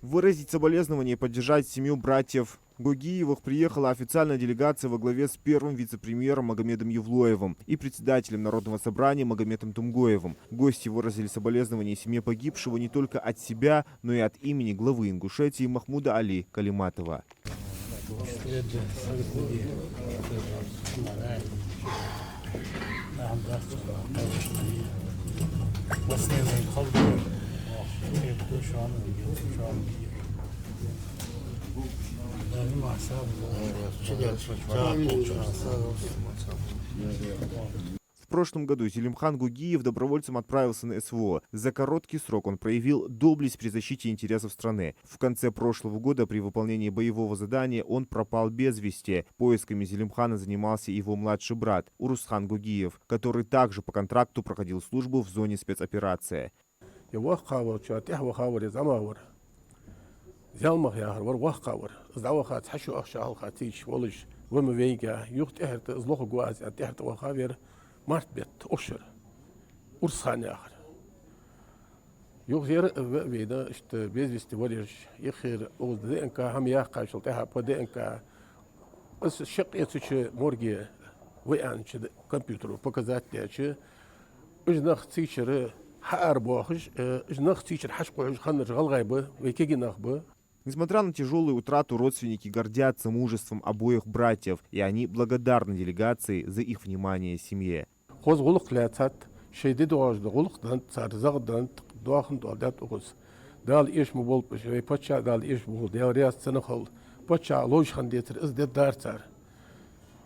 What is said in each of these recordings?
Выразить соболезнования и поддержать семью братьев Гогиевых приехала официальная делегация во главе с первым вице-премьером Магомедом Евлоевым и председателем Народного собрания Магометом Тумгоевым. Гости выразили соболезнования семье погибшего не только от себя, но и от имени главы Ингушетии Махмуда Али Калиматова. В прошлом году Зелимхан Гугиев добровольцем отправился на СВО. За короткий срок он проявил доблесть при защите интересов страны. В конце прошлого года при выполнении боевого задания он пропал без вести. Поисками Зелимхана занимался его младший брат Урусхан Гугиев, который также по контракту проходил службу в зоне спецоперации. Mart bet oşur. Ursan yağır. Yok yer ve işte bez vesti var yıkır o da enka ham yağ kaçıl ta pa da enka as şık şu morgi ve an şu kompüter показать ya ujnaq teacher har boğuş ujnaq teacher haşqu xanır galgaybı ve kegi naqbı. Несмотря на тяжелую утрату, родственники гордятся мужеством обоих братьев, и они благодарны делегации за их внимание семье. Qozğuluq latsat şeyde doğuşdu quluqdan sarzaqdan doğan doğdat oğuz. Dal iş mi bol ve paça dal iş bu devriyat sınıxıl. Paça loşxan detir izde darsar.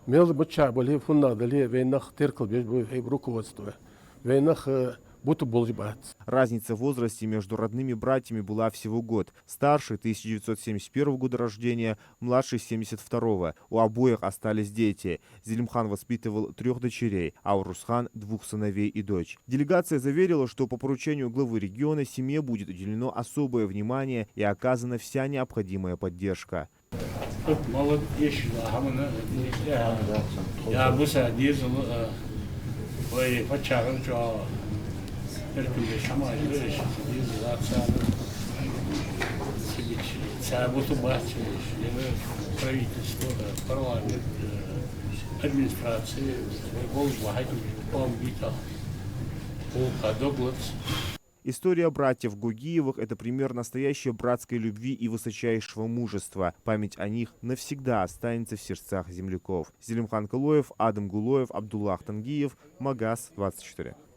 Mel paça boli funna dali ve nax terkil bej bu rukovodstvo. Ve nax будто болжбат. Разница в возрасте между родными братьями была всего год. Старший 1971 года рождения, младший 72-го. У обоих остались дети. Зелимхан воспитывал 3 дочерей, а Урусхан 2 сыновей и дочь. Делегация заверила, что по поручению главы региона семье будет уделено особое внимание и оказана вся необходимая поддержка. Правительство, парламент, администрация, История братьев Гогиевых – это пример настоящей братской любви и высочайшего мужества. Память о них навсегда останется в сердцах земляков. Зелимхан Калоев, Адам Гулоев, Абдуллах Тангиев, Магаз 24.